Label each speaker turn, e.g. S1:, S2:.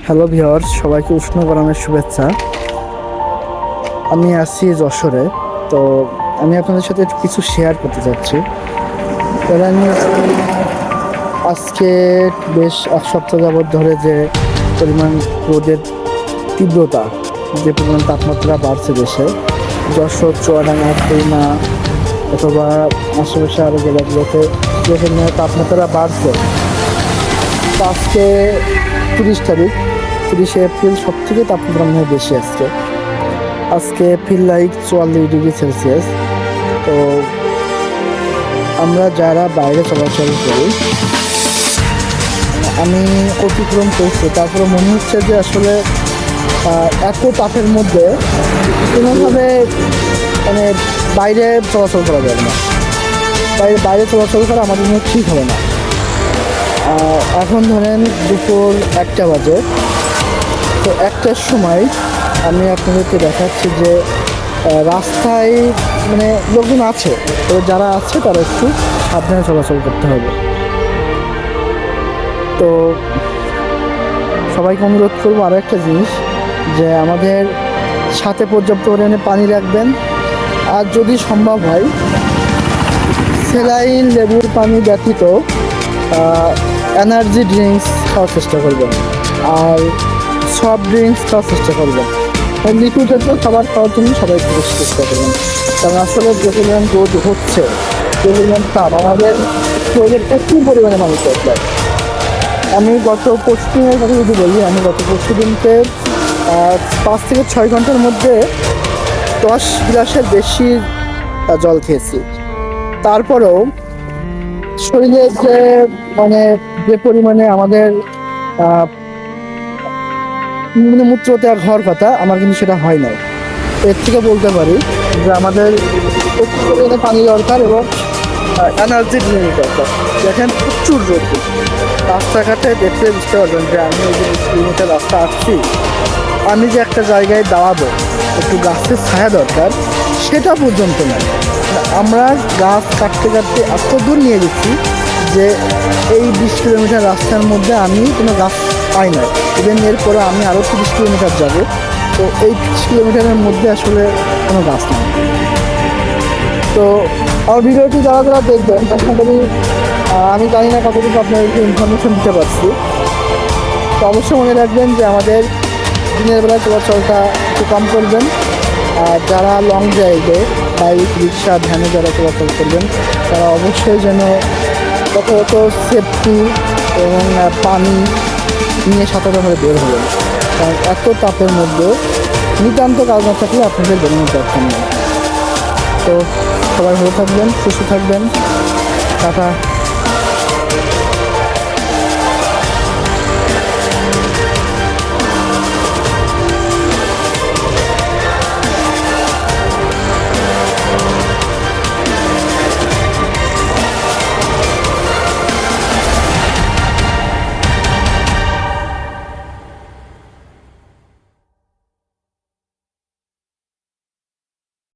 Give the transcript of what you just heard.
S1: Hello viewers, সবাইকে উষ্ণ গরমের শুভেচ্ছা। আমি আছি যশোরে। তো আমি আপনাদের সাথে কিছু শেয়ার করতে চাচ্ছি। ধরেন, আজকে বেশ এক সপ্তাহ যাবৎ ধরে যে পরিমাণ রোদের তীব্রতা, যে পরিমাণ তাপমাত্রা বাড়ছে দেশে, যশোর, চুয়াডাঙ্গা, খুলনা অথবা আশেপাশে আরও জেলাগুলোতে যে পরিমাণে তাপমাত্রা বাড়ছে, তো আজকে 30 তারিখ, 30শে এপ্রিল, সব থেকে তাপমাত্রা মনে হয় বেশি আজকে। আজকে ফিল লাইক 44 ডিগ্রি সেলসিয়াস। তো আমরা যারা বাইরে চলাচল করি, আমি অতিক্রম করছি, তারপরে মনে হচ্ছে যে আসলে এত তাপের মধ্যে কোনোভাবে মানে বাইরে চলাচল করা যাবে না। বাইরে চলাচল করা আমাদের জন্য ঠিক হবে না। এখন ধরেন দুপুর 1টা বাজে। তো 1টার সময় আমি আপনাদেরকে দেখাচ্ছি যে রাস্তায় মানে লোকজন আছে, তো যারা আছে তারা একটু সাবধানে চলাচল করতে হবে। তো সবাইকে অনুরোধ করবো আরও একটা জিনিস, যে আমাদের সাথে পর্যাপ্ত পরিমাণে পানি রাখবেন, আর যদি সম্ভব হয় স্যালাইন লেবুর পানি ব্যতীত এনার্জি ড্রিঙ্কস খাওয়ার চেষ্টা করবেন, আর সফট ড্রিঙ্কস খাওয়ার চেষ্টা করবেন। লিকুইড জাতীয় খাবার খাওয়ার জন্য সবাই একটু বেশি চেষ্টা করবেন, কারণ আসলে যে পরিমাণ রোদ হচ্ছে, যে পরিমাণ তাপ, আমাদের শরীরের প্রচুর পরিমাণে পানি দরকার। আমি গত পরশু দিনের কথা যদি বলি, আমি গত পরশু দিনকে 5 থেকে 6 ঘন্টার মধ্যে 10 গ্লাসের বেশি জল খেয়েছি। তারপরেও শরীরে যে মানে যে পরিমাণে আমাদের মূত্র ত্যাগ হওয়ার কথা, আমার কিন্তু সেটা হয় নাই। এর থেকে বলতে পারি যে আমাদের প্রচুর পরিমাণে পানি দরকার এবং এনার্জি ড্রিঙ্ক দরকার। দেখেন প্রচুর রোদ, রাস্তাঘাটে দেখলে বুঝতে পারবেন যে আমি এই যে 20 কিলোমিটার রাস্তা আসছি, আমি যে একটা জায়গায় দাঁড়াবো, একটু গাছের ছায়া দরকার, সেটা পর্যন্ত নয়। আমরা গাছ কাটতে কাটতে এত দূর নিয়ে গেছি যে এই 20 কিলোমিটার রাস্তার মধ্যে আমি কোনো গাছ পাই না। ইভেন এরপরে আমি আরও 30 কিলোমিটার যাব, তো এই 30 কিলোমিটারের মধ্যে আসলে কোনো গাছ নেই। তো আমার ভিডিওটি যারা যারা দেখবেন, আশা করি আমি জানি না কতটুকু আপনাদেরকে ইনফরমেশন দিতে পারছি। তো অবশ্যই মনে রাখবেন যে আমাদের দিনের বেলা চলাচলটা একটু কম করবেন, আর যারা লং ড্রাইভে বাইক, রিক্সা, ভ্যানে যারা চলাচল করবেন, তারা অবশ্যই যেন যথাযথ সেফটি এবং পানি নিয়ে সতর্কভাবে বের হবেন, কারণ এত তাপের মধ্যে নিতান্ত কাজ না থাকলে আপনাদের বেরোনোর দরকার নেই। তো সবাই ভালো থাকবেন, সুস্থ থাকবেন, টাটা।